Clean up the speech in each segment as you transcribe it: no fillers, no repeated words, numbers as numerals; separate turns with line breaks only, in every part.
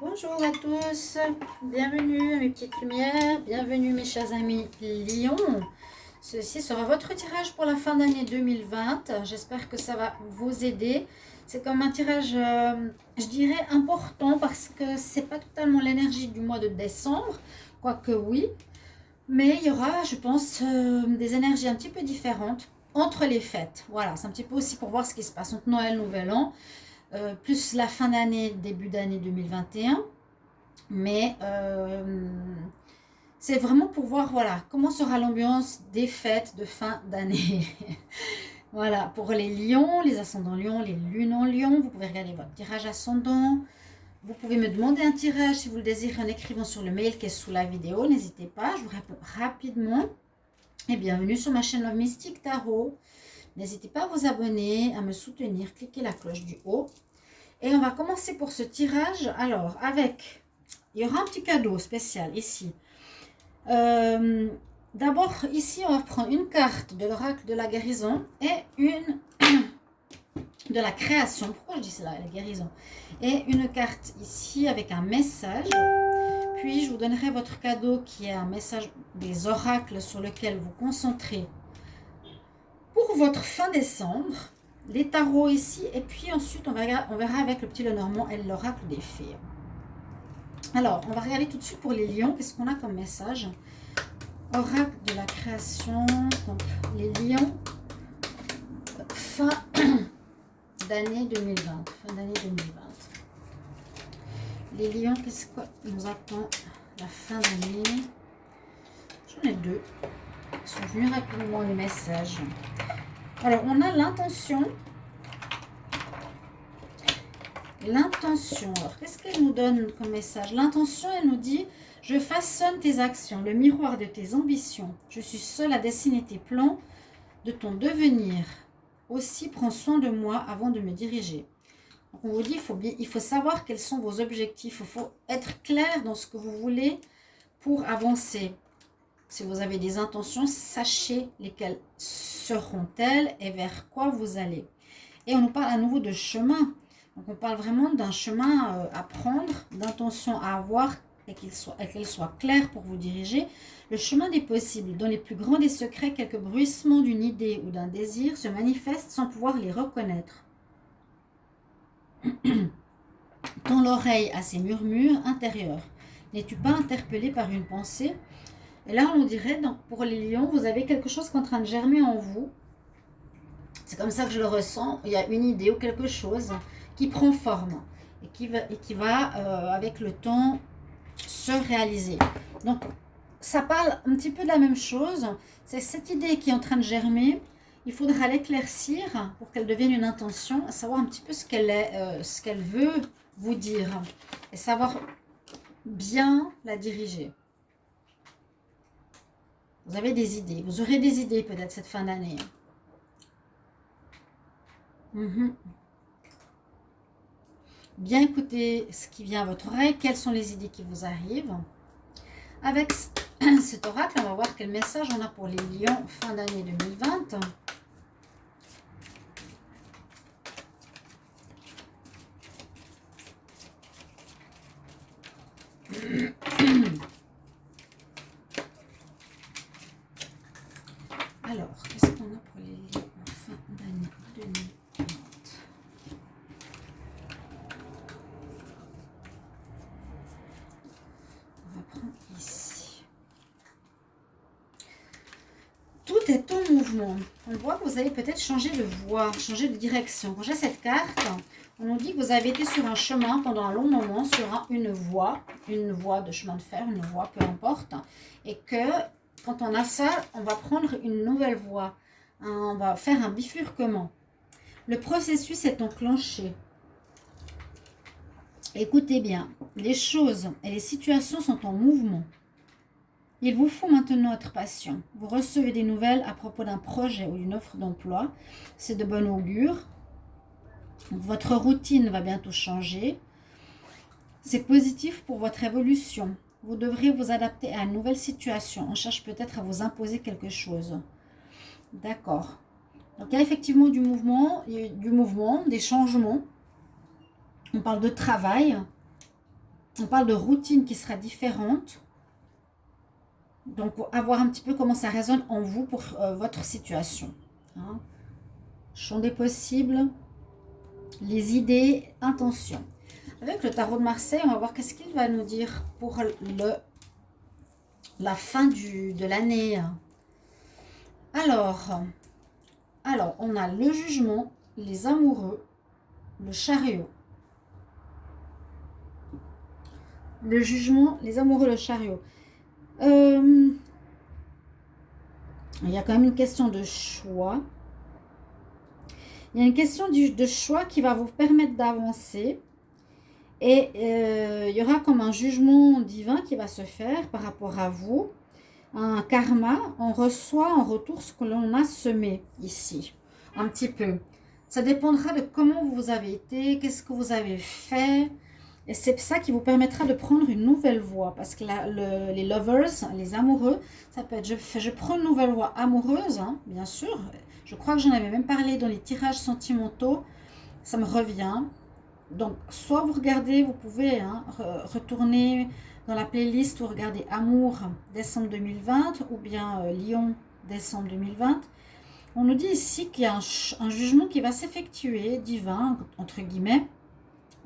Bonjour à tous, bienvenue à mes petites lumières, bienvenue mes chers amis Lion. Ceci sera votre tirage pour la fin d'année 2020. J'espère que ça va vous aider. C'est comme un tirage, je dirais, important parce que c'est pas totalement l'énergie du mois de décembre, quoique oui. Mais il y aura, je pense, des énergies un petit peu différentes entre les fêtes. Voilà, c'est un petit peu aussi pour voir ce qui se passe entre Noël, Nouvel An. Plus la fin d'année, début d'année 2021. Mais c'est vraiment pour voir voilà, comment sera l'ambiance des fêtes de fin d'année. Voilà, pour les lions, les ascendants lions, les lunes en lion, vous pouvez regarder votre tirage ascendant. Vous pouvez me demander un tirage si vous le désirez en écrivant sur le mail qui est sous la vidéo. N'hésitez pas, je vous réponds rapidement. Et bienvenue sur ma chaîne Love Mystique Tarot. N'hésitez pas à vous abonner, à me soutenir, cliquez la cloche du haut. Et on va commencer pour ce tirage. Alors, il y aura un petit cadeau spécial ici. D'abord, ici, on va prendre une carte de l'oracle de la guérison et une de la création. Pourquoi je dis cela, la guérison? Et une carte ici avec un message. Puis, je vous donnerai votre cadeau qui est un message des oracles sur lequel vous concentrez pour votre fin décembre. Les tarots ici. Et puis ensuite, on verra avec le petit Lenormand et l'oracle des fées. Alors, on va regarder tout de suite pour les lions. Qu'est-ce qu'on a comme message? Oracle de la création. Donc, les lions. Fin d'année 2020. Fin d'année 2020. Les lions, qu'est-ce que nous attend la fin d'année? J'en ai deux. Ils sont venus rapidement les messages. Alors, on a l'intention. L'intention. Alors, qu'est-ce qu'elle nous donne comme message? L'intention, elle nous dit: je façonne tes actions, le miroir de tes ambitions. Je suis seule à dessiner tes plans de ton devenir. Aussi, prends soin de moi avant de me diriger. Donc, on vous dit, il faut savoir quels sont vos objectifs. Il faut être clair dans ce que vous voulez pour avancer. Si vous avez des intentions, sachez lesquelles seront-elles et vers quoi vous allez. Et on nous parle à nouveau de chemin. Donc, on parle vraiment d'un chemin à prendre, d'intention à avoir et qu'elle soit claire pour vous diriger. Le chemin des possibles, dans les plus grands des secrets, quelques bruissements d'une idée ou d'un désir se manifestent sans pouvoir les reconnaître. Tends l'oreille à ces murmures intérieurs. N'es-tu pas interpellé par une pensée? Et là, on nous dirait, donc, pour les lions, vous avez quelque chose qui est en train de germer en vous. C'est comme ça que je le ressens. Il y a une idée ou quelque chose qui prend forme et qui va avec le temps, se réaliser. Donc, ça parle un petit peu de la même chose. C'est cette idée qui est en train de germer. Il faudra l'éclaircir pour qu'elle devienne une intention, savoir un petit peu ce qu'elle est, ce qu'elle veut vous dire et savoir bien la diriger. Vous avez des idées. Vous aurez des idées peut-être cette fin d'année. Bien écoutez ce qui vient à votre oreille. Quelles sont les idées qui vous arrivent? Avec cet oracle, on va voir quel message on a pour les lions fin d'année 2020. Alors, qu'est-ce qu'on a pour les lions en fin d'année 2020? On va prendre ici. Tout est en mouvement. On voit que vous allez peut-être changer de voie, changer de direction. Quand j'ai cette carte, on nous dit que vous avez été sur un chemin pendant un long moment, sur une voie de chemin de fer, une voie, peu importe. Et que quand on a ça, on va prendre une nouvelle voie. On va faire un bifurquement. Le processus est enclenché. Écoutez bien, les choses et les situations sont en mouvement. Il vous faut maintenant être patient. Vous recevez des nouvelles à propos d'un projet ou d'une offre d'emploi. C'est de bon augure. Votre routine va bientôt changer. C'est positif pour votre évolution. Vous devrez vous adapter à une nouvelle situation. On cherche peut-être à vous imposer quelque chose. D'accord. Donc, il y a effectivement du mouvement, des changements. On parle de travail. On parle de routine qui sera différente. Donc, à voir un petit peu comment ça résonne en vous pour votre situation. Hein. Champ des possibles, les idées, intentions. Avec le tarot de Marseille, on va voir qu'est-ce qu'il va nous dire pour la fin de l'année. Alors, on a le jugement, les amoureux, le chariot. Le jugement, les amoureux, le chariot. Il y a quand même une question de choix. Il y a une question de choix qui va vous permettre d'avancer. Et il y aura comme un jugement divin qui va se faire par rapport à vous. Un karma, on reçoit en retour ce que l'on a semé ici. Un petit peu. Ça dépendra de comment vous avez été, qu'est-ce que vous avez fait. Et c'est ça qui vous permettra de prendre une nouvelle voie. Parce que les lovers, les amoureux, ça peut être je prends une nouvelle voie amoureuse, hein, bien sûr. Je crois que j'en avais même parlé dans les tirages sentimentaux. Ça me revient. Donc, soit vous regardez, vous pouvez retourner dans la playlist, vous regardez Amour décembre 2020 ou bien Lion décembre 2020. On nous dit ici qu'il y a un jugement qui va s'effectuer, divin, entre guillemets.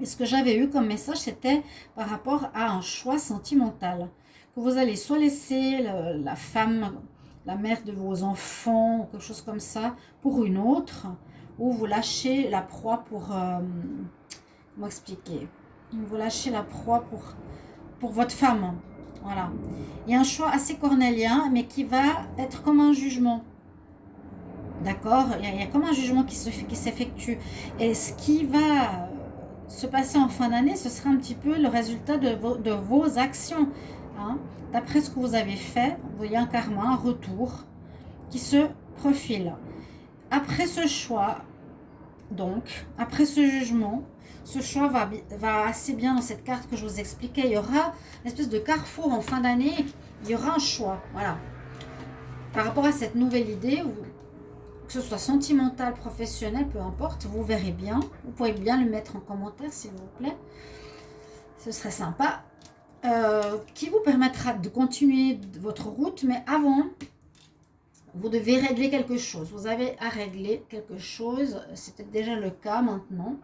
Et ce que j'avais eu comme message, c'était par rapport à un choix sentimental. Que vous allez soit laisser la femme, la mère de vos enfants, ou quelque chose comme ça, pour une autre, ou vous lâchez la proie pour... comment expliquer? Vous lâchez la proie pour votre femme. Voilà. Il y a un choix assez cornélien, mais qui va être comme un jugement. D'accord? Il y a comme un jugement qui s'effectue. Et ce qui va se passer en fin d'année, ce sera un petit peu le résultat de vos actions. Hein. D'après ce que vous avez fait, vous voyez un karma, un retour qui se profile. Après ce choix, donc, après ce jugement, ce choix va assez bien dans cette carte que je vous expliquais. Il y aura une espèce de carrefour en fin d'année. Il y aura un choix. Voilà. Par rapport à cette nouvelle idée, que ce soit sentimental, professionnel, peu importe, vous verrez bien. Vous pouvez bien le mettre en commentaire, s'il vous plaît. Ce serait sympa. Qui vous permettra de continuer votre route. Mais avant, vous devez régler quelque chose. Vous avez à régler quelque chose. C'est peut-être déjà le cas maintenant.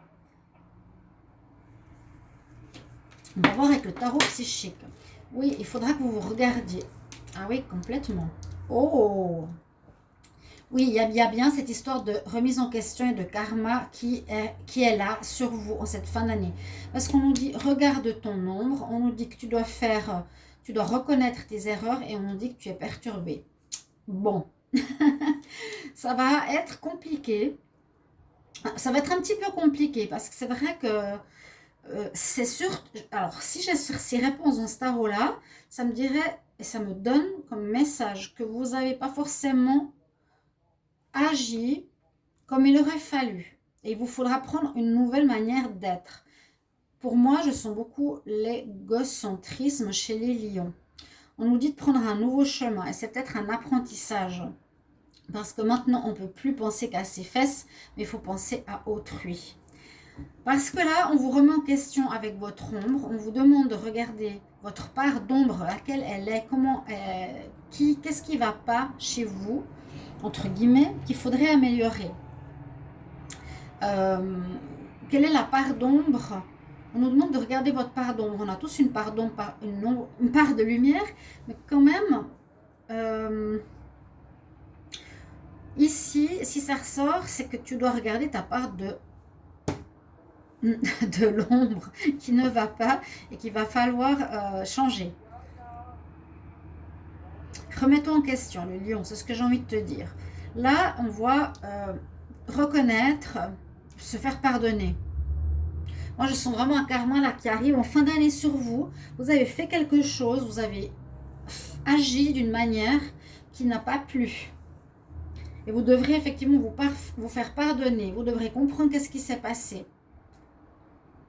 On va voir avec le tarot psychique. Oui, il faudra que vous vous regardiez. Ah oui, complètement. Oh! Oui, il y a bien cette histoire de remise en question et de karma qui est là sur vous en cette fin d'année. Parce qu'on nous dit, regarde ton ombre, on nous dit que tu dois reconnaître tes erreurs et on nous dit que tu es perturbé. Bon, ça va être compliqué. Ça va être un petit peu compliqué parce que c'est vrai que c'est sûr. Alors, si j'ai ces réponses dans ce tarot-là, ça me dirait et ça me donne comme message que vous n'avez pas forcément agi comme il aurait fallu. Et il vous faudra prendre une nouvelle manière d'être. Pour moi, je sens beaucoup l'égocentrisme chez les lions. On nous dit de prendre un nouveau chemin et c'est peut-être un apprentissage. Parce que maintenant, on ne peut plus penser qu'à ses fesses, mais il faut penser à autrui. Parce que là, on vous remet en question avec votre ombre. On vous demande de regarder votre part d'ombre, laquelle elle est, qu'est-ce qui ne va pas chez vous, entre guillemets, qu'il faudrait améliorer. Quelle est la part d'ombre? On nous demande de regarder votre part d'ombre. On a tous une part d'ombre, une part de lumière, mais quand même, ici, si ça ressort, c'est que tu dois regarder ta part de l'ombre qui ne va pas et qu'il va falloir changer. Remets-toi en question, le lion, c'est ce que j'ai envie de te dire. Là, on voit reconnaître, se faire pardonner. Moi, je sens vraiment un karma là qui arrive en fin d'année sur vous. Vous avez fait quelque chose, vous avez agi d'une manière qui n'a pas plu. Et vous devrez effectivement vous faire pardonner. Vous devrez comprendre qu'est-ce qui s'est passé.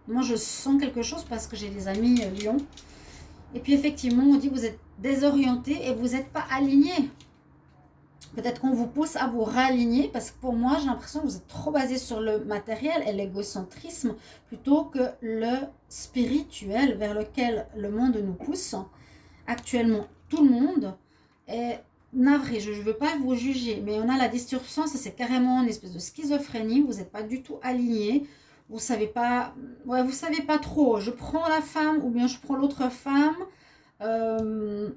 Moi, je sens quelque chose parce que j'ai des amis lions. Et puis, effectivement, on dit que vous êtes désorienté et vous n'êtes pas aligné. Peut-être qu'on vous pousse à vous réaligner parce que pour moi, j'ai l'impression que vous êtes trop basé sur le matériel et l'égocentrisme plutôt que le spirituel vers lequel le monde nous pousse. Actuellement, tout le monde est navré. Je ne veux pas vous juger, mais on a la distorsion, ça c'est carrément une espèce de schizophrénie. Vous n'êtes pas du tout aligné. Vous savez pas, ouais, vous savez pas trop. Je prends la femme ou bien je prends l'autre femme. Euh,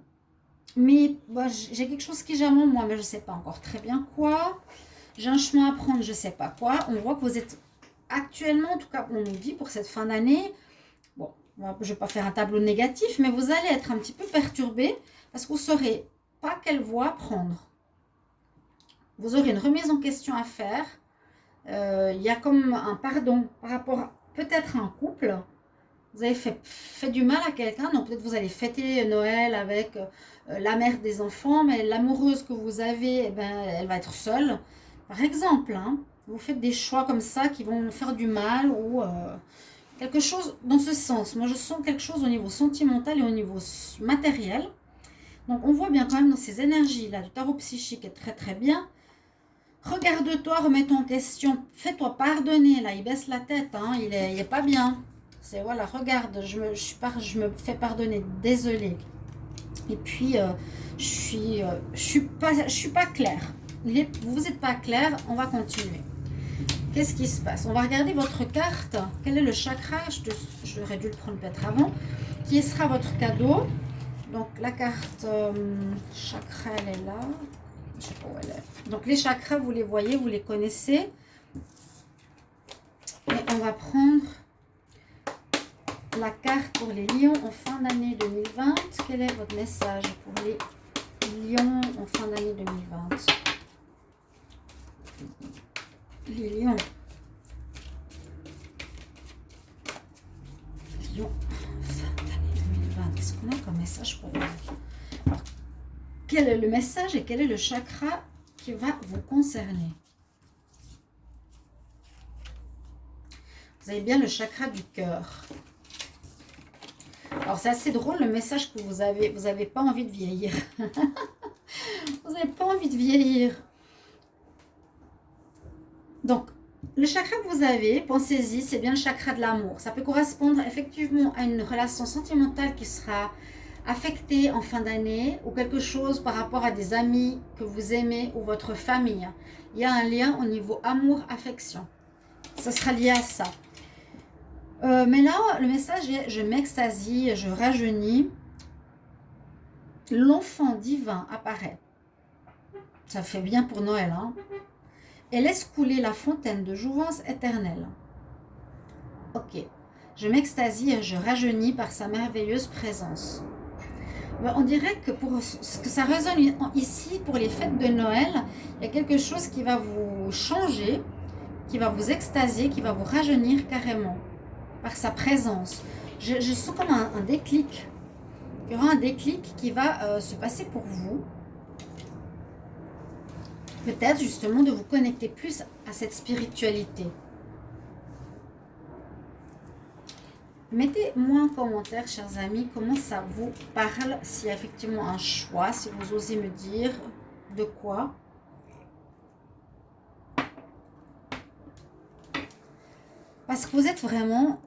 mais bah, j'ai quelque chose qui gère en moi, mais je ne sais pas encore très bien quoi. J'ai un chemin à prendre, je ne sais pas quoi. On voit que vous êtes actuellement, en tout cas, on nous dit pour cette fin d'année, bon, je ne vais pas faire un tableau négatif, mais vous allez être un petit peu perturbé parce que vous ne saurez pas quelle voie prendre. Vous aurez une remise en question à faire. Il y a comme un pardon par rapport peut-être à un couple. Vous avez fait du mal à quelqu'un, donc peut-être vous allez fêter Noël avec la mère des enfants, mais l'amoureuse que vous avez, eh ben, elle va être seule. Par exemple, hein, vous faites des choix comme ça qui vont faire du mal ou quelque chose dans ce sens. Moi, je sens quelque chose au niveau sentimental et au niveau matériel. Donc, on voit bien quand même dans ces énergies-là, le tarot psychique est très très bien. Regarde-toi, remets-toi en question, fais-toi pardonner. Là, il baisse la tête, hein, il est pas bien. C'est voilà, regarde, je me fais pardonner, désolée. Et puis, je suis pas claire. Vous n'êtes pas clair, on va continuer. Qu'est-ce qui se passe? On va regarder votre carte. Quel est le chakra? J'aurais dû le prendre peut-être avant. Qui sera votre cadeau? Donc, la carte chakra, elle est là. Je sais pas où elle est. Donc, les chakras, vous les voyez, vous les connaissez. Et on va prendre la carte pour les lions en fin d'année 2020. Quel est votre message pour les lions en fin d'année 2020? Les lions. Lions, fin d'année 2020. Qu'est-ce qu'on a comme message pour vous? Alors, quel est le message et quel est le chakra qui va vous concerner? Vous avez bien le chakra du cœur. Alors, c'est assez drôle le message que vous avez. Vous n'avez pas envie de vieillir. Vous n'avez pas envie de vieillir. Donc, le chakra que vous avez, pensez-y, c'est bien le chakra de l'amour. Ça peut correspondre effectivement à une relation sentimentale qui sera affectée en fin d'année ou quelque chose par rapport à des amis que vous aimez ou votre famille. Il y a un lien au niveau amour-affection. Ça sera lié à ça. Mais là, le message est « je m'extasie, je rajeunis ». L'enfant divin apparaît. Ça fait bien pour Noël, hein. Et laisse couler la fontaine de jouvence éternelle. Ok. Je m'extasie et je rajeunis par sa merveilleuse présence. On dirait que pour ce que ça résonne ici, pour les fêtes de Noël, il y a quelque chose qui va vous changer, qui va vous extasier, qui va vous rajeunir carrément par sa présence. Je sens comme un déclic. Il y aura un déclic qui va se passer pour vous. Peut-être justement de vous connecter plus à cette spiritualité. Mettez-moi en commentaire, chers amis, comment ça vous parle, s'il y a effectivement un choix, si vous osez me dire de quoi. Parce que vous êtes vraiment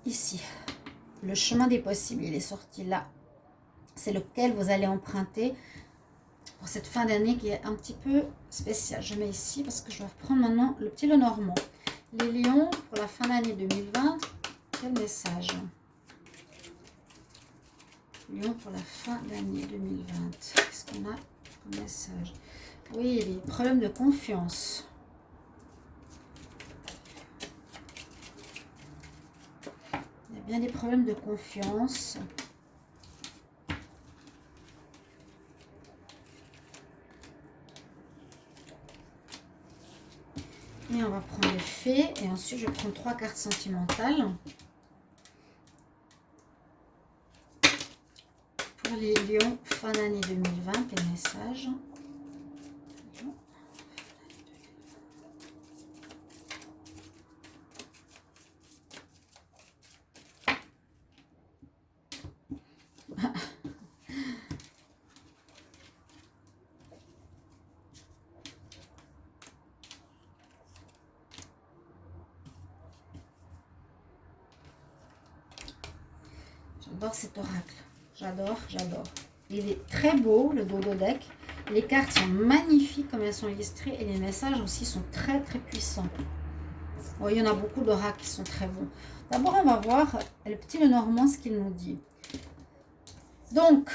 ici. Le chemin des possibles, il est sorti là. C'est lequel vous allez emprunter pour cette fin d'année qui est un petit peu spéciale. Je mets ici parce que je vais prendre maintenant le petit Lenormand. Les lions pour la fin d'année 2020. Quel message? Lion pour la fin d'année 2020. Qu'est-ce qu'on a comme message? Oui, les problèmes de confiance. Il y a bien des problèmes de confiance. Et on va prendre les fées. Et ensuite, je vais prendre 3 cartes sentimentales. Pour les lions, fin d'année 2020, quel message? J'adore cet oracle. J'adore, j'adore. Il est très beau, le dodo deck. Les cartes sont magnifiques comme elles sont illustrées et les messages aussi sont très très puissants. Oui, il y en a beaucoup d'oracles qui sont très bons. D'abord, on va voir le petit Lenormand ce qu'il nous dit. Donc,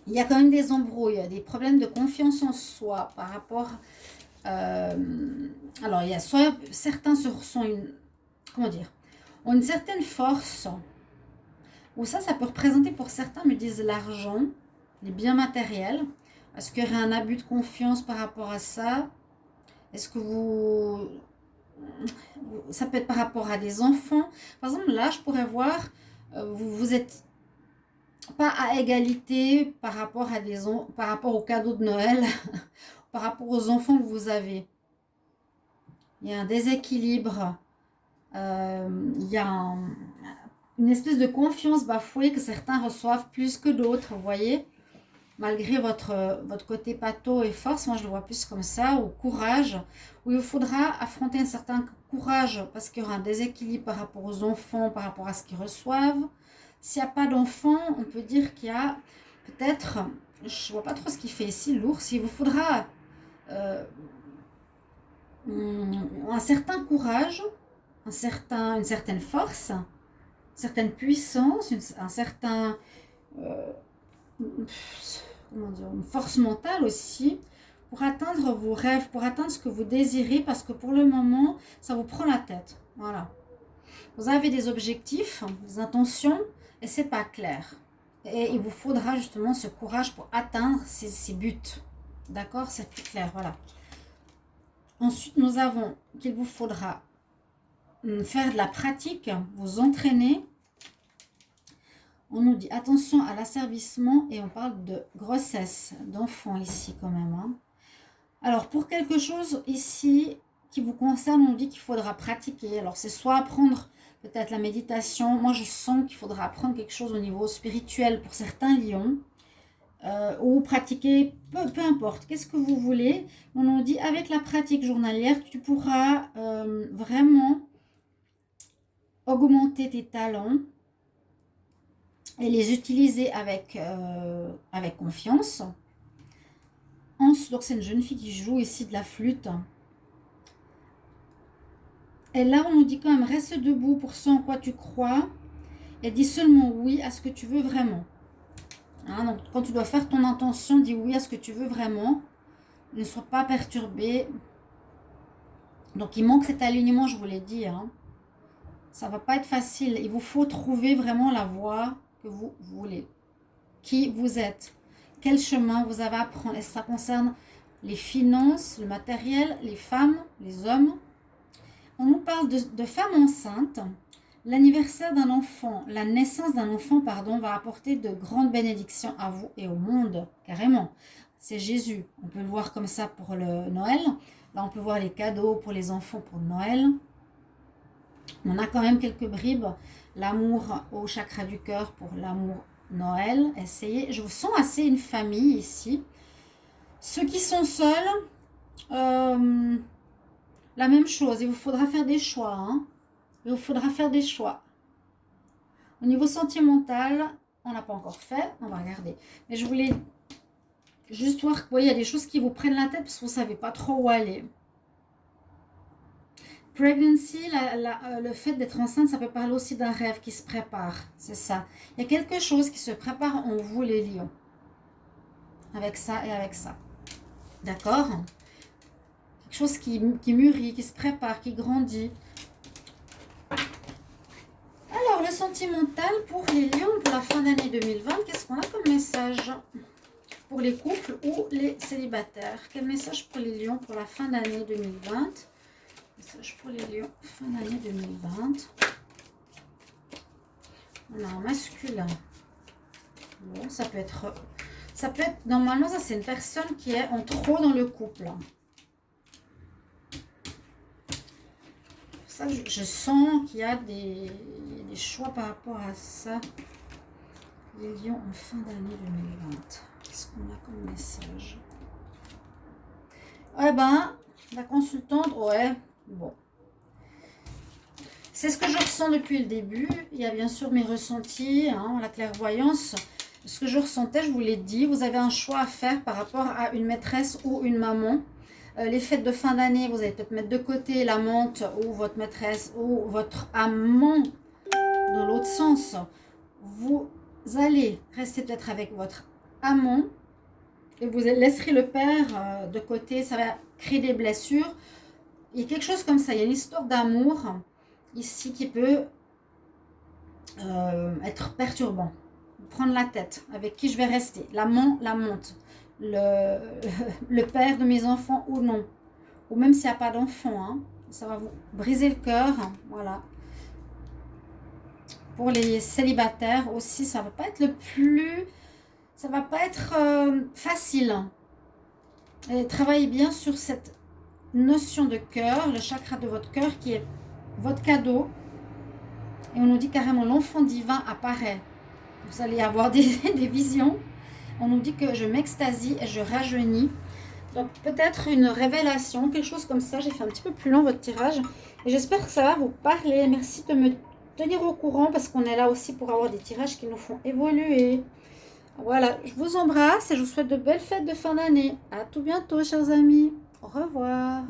il y a quand même des embrouilles, des problèmes de confiance en soi par rapport... alors, il y a soit certains sont une... Comment dire, ont une certaine force, ou ça peut représenter pour certains, me disent l'argent, les biens matériels. Est-ce qu'il y aurait un abus de confiance par rapport à ça? Est-ce que ça peut être par rapport à des enfants. Par exemple, là, je pourrais voir, vous êtes pas à égalité par rapport par rapport aux cadeaux de Noël, par rapport aux enfants que vous avez. Il y a un déséquilibre. Il y a une espèce de confiance bafouée que certains reçoivent plus que d'autres, vous voyez. Malgré votre côté pâteau et force, moi je le vois plus comme ça, ou courage, où il faudra affronter un certain courage parce qu'il y aura un déséquilibre par rapport aux enfants, par rapport à ce qu'ils reçoivent. S'il n'y a pas d'enfants, on peut dire qu'il y a peut-être, je ne vois pas trop ce qu'il fait ici, l'ours, il vous faudra un certain courage, une certaine force, une certaine puissance, un certain... comment dire, une force mentale aussi pour atteindre vos rêves, pour atteindre ce que vous désirez, parce que pour le moment, ça vous prend la tête. Voilà. Vous avez des objectifs, des intentions, et c'est pas clair. Et il vous faudra justement ce courage pour atteindre ces buts. D'accord? C'est plus clair, voilà. Ensuite, nous avons qu'il vous faudra faire de la pratique, vous entraîner. On nous dit attention à l'asservissement et on parle de grossesse, d'enfant ici quand même. Hein. Alors pour quelque chose ici qui vous concerne, on nous dit qu'il faudra pratiquer. Alors c'est soit apprendre peut-être la méditation. Moi je sens qu'il faudra apprendre quelque chose au niveau spirituel pour certains lions. Ou pratiquer, peu importe, qu'est-ce que vous voulez. On nous dit avec la pratique journalière, tu pourras vraiment augmenter tes talents et les utiliser avec confiance. Donc c'est une jeune fille qui joue ici de la flûte. Et là on nous dit quand même reste debout pour ce en quoi tu crois et dis seulement oui à ce que tu veux vraiment. Hein, donc quand tu dois faire ton intention, dis oui à ce que tu veux vraiment. Ne sois pas perturbé. Donc il manque cet alignement, je vous l'ai dit. Hein. Ça va pas être facile. Il vous faut trouver vraiment la voie que vous voulez. Qui vous êtes. Quel chemin vous avez à prendre. Est-ce que ça concerne les finances, le matériel, les femmes, les hommes? On nous parle de femmes enceintes. L'anniversaire d'un enfant, la naissance d'un enfant, pardon, va apporter de grandes bénédictions à vous et au monde, carrément. C'est Jésus. On peut le voir comme ça pour le Noël. Là, on peut voir les cadeaux pour les enfants pour Noël. On a quand même quelques bribes. L'amour au chakra du cœur pour l'amour Noël. Essayez. Je vous sens assez une famille ici. Ceux qui sont seuls, la même chose. Il vous faudra faire des choix. Hein. Il vous faudra faire des choix. Au niveau sentimental, on n'a pas encore fait. On va regarder. Mais je voulais juste voir qu'il y a des choses qui vous prennent la tête parce que vous ne savez pas trop où aller. Pregnancy, le fait d'être enceinte, ça peut parler aussi d'un rêve qui se prépare. C'est ça. Il y a quelque chose qui se prépare en vous, les lions. Avec ça et avec ça. D'accord? Quelque chose qui mûrit, qui se prépare, qui grandit. Alors, le sentimental pour les lions pour la fin d'année 2020, qu'est-ce qu'on a comme message pour les couples ou les célibataires? Quel message pour les lions pour la fin d'année 2020? Message pour les lions, fin d'année 2020. On a un masculin. Bon, ça peut être... Normalement, ça c'est une personne qui est en trop dans le couple. Ça, je sens qu'il y a des choix par rapport à ça. Les lions en fin d'année 2020. Qu'est-ce qu'on a comme message? La consultante, ouais, bon. C'est ce que je ressens depuis le début. Il y a bien sûr mes ressentis, hein, la clairvoyance. Ce que je ressentais, je vous l'ai dit, vous avez un choix à faire par rapport à une maîtresse ou une maman. Les fêtes de fin d'année, vous allez peut-être mettre de côté l'amante ou votre maîtresse ou votre amant dans l'autre sens. Vous allez rester peut-être avec votre amant et vous laisserez le père de côté. Ça va créer des blessures. Il y a quelque chose comme ça. Il y a une histoire d'amour ici qui peut être perturbant. Prendre la tête. Avec qui je vais rester? L'amant, l'amante. Le père de mes enfants ou non. Ou même s'il n'y a pas d'enfant. Hein, ça va vous briser le cœur. Voilà. Pour les célibataires aussi, ça ne va pas être le plus... Ça ne va pas être facile. Et travaillez bien sur cette notion de cœur, le chakra de votre cœur qui est votre cadeau. Et on nous dit carrément l'enfant divin apparaît. Vous allez avoir des visions. On nous dit que je m'extasie et je rajeunis. Donc peut-être une révélation, quelque chose comme ça. J'ai fait un petit peu plus long votre tirage. Et j'espère que ça va vous parler. Merci de me tenir au courant parce qu'on est là aussi pour avoir des tirages qui nous font évoluer. Voilà, je vous embrasse et je vous souhaite de belles fêtes de fin d'année. À tout bientôt, chers amis. Au revoir.